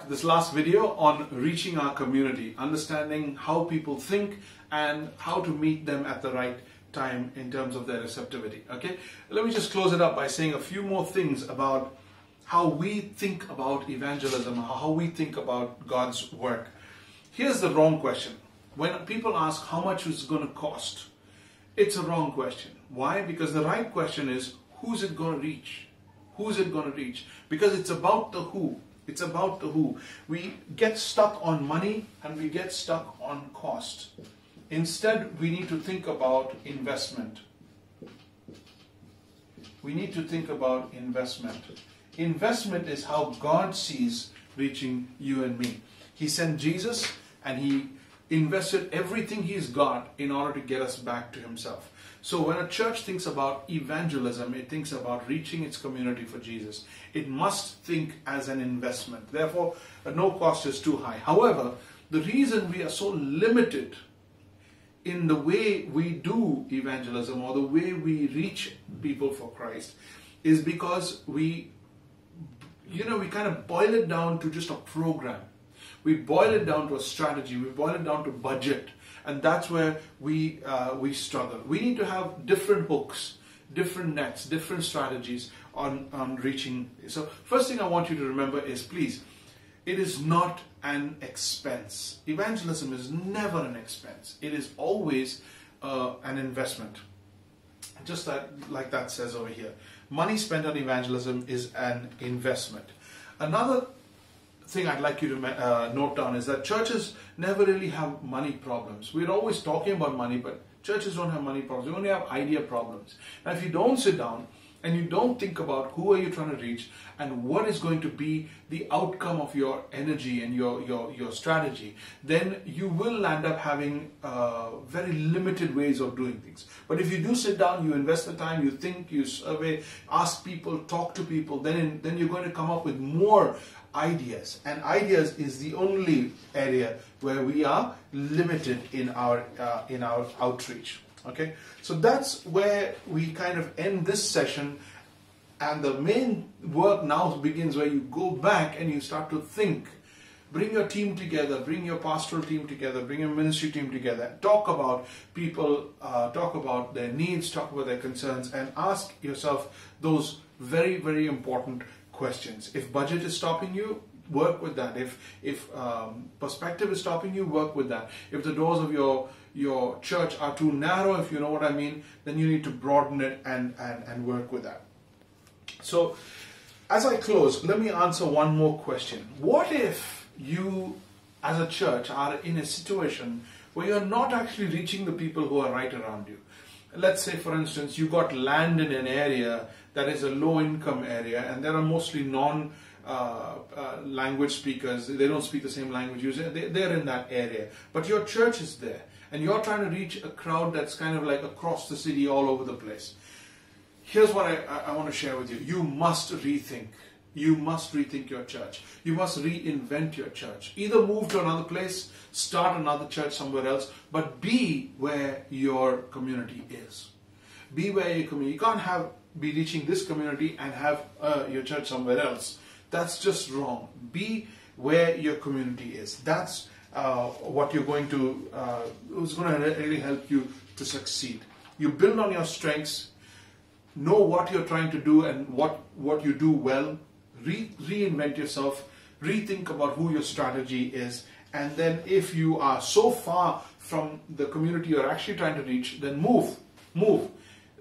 This last video on reaching our community, understanding how people think and how to meet them at the right time in terms of their receptivity. Okay, let me just close it up by saying a few more things about how we think about evangelism, how we think about God's work. Here's the wrong question. When people ask how much it's going to cost, it's a wrong question. Why? Because the right question is, who's it going to reach? Who's it going to reach? Because it's about the who. It's about the who. We get stuck on money and we get stuck on cost. Instead, we need to think about investment. We need to think about investment. Investment is how God sees reaching you and me. He sent Jesus and He invested everything He's got in order to get us back to Himself. So when a church thinks about evangelism, it thinks about reaching its community for Jesus. It must think as an investment. Therefore, no cost is too high. However, the reason we are so limited in the way we do evangelism or the way we reach people for Christ is because we kind of boil it down to just a program. We boil it down to a strategy. We boil it down to budget. And that's where we struggle. We need to have different hooks, different nets, different strategies on reaching. So first thing I want you to remember is, please, it is not an expense. Evangelism is never an expense. It is always an investment. Just like that says over here. Money spent on evangelism is an investment. Another thing I'd like you to note down is that churches never really have money problems. We're always talking about money, but churches don't have money problems. They only have idea problems. Now, if you don't sit down and you don't think about who are you trying to reach and what is going to be the outcome of your energy and your strategy, then you will end up having very limited ways of doing things. But if you do sit down, you invest the time, you think, you survey, ask people, talk to people, then you're going to come up with more ideas. And ideas is the only area where we are limited in our outreach. Okay, so that's where we kind of end this session, and the main work now begins where you go back and you start to think. Bring your team together, bring your pastoral team together, bring your ministry team together, talk about people, talk about their needs, talk about their concerns, and ask yourself those very, very important questions. If budget is stopping you, work with that. If perspective is stopping you, work with that. If the doors of your church are too narrow, if you know what I mean, then you need to broaden it and work with that. So as I close, let me answer one more question. What if you as a church are in a situation where you're not actually reaching the people who are right around you? Let's say, for instance, you got land in an area that is a low-income area, and there are mostly non-language speakers. They don't speak the same language you say. They're in that area. But your church is there, and you're trying to reach a crowd that's kind of like across the city, all over the place. Here's what I want to share with you. You must rethink. You must rethink your church. You must reinvent your church. Either move to another place, start another church somewhere else, but be where your community is. Be where your community. You can't be reaching this community and have your church somewhere else. That's just wrong. Be where your community is. That's what you're going to, is going to really help you to succeed. You build on your strengths, know what you're trying to do and what you do well. Reinvent yourself, rethink about who your strategy is, and then if you are so far from the community you're actually trying to reach, then move.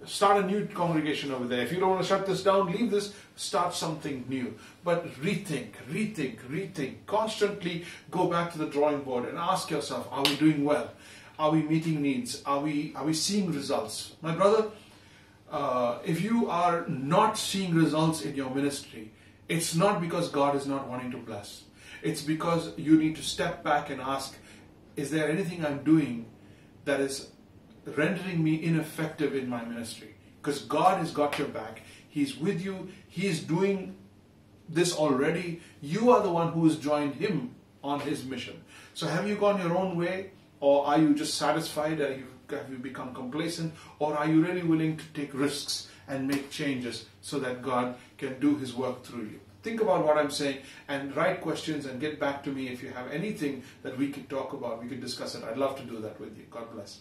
Start a new congregation over there. If you don't want to shut this down, leave this, start something new. But rethink. Constantly go back to the drawing board and ask yourself, are we doing well? Are we meeting needs? Are we seeing results? My brother, if you are not seeing results in your ministry, it's not because God is not wanting to bless. It's because you need to step back and ask, is there anything I'm doing that is rendering me ineffective in my ministry? Because God has got your back. He's with you. He's doing this already. You are the one who has joined Him on His mission. So have you gone your own way, or are you just satisfied? Have you become complacent, or are you really willing to take risks and make changes so that God can do His work through you? think about what I'm saying and write questions and get back to me if you have anything that we could talk about. We could discuss it. I'd love to do that with you. God bless.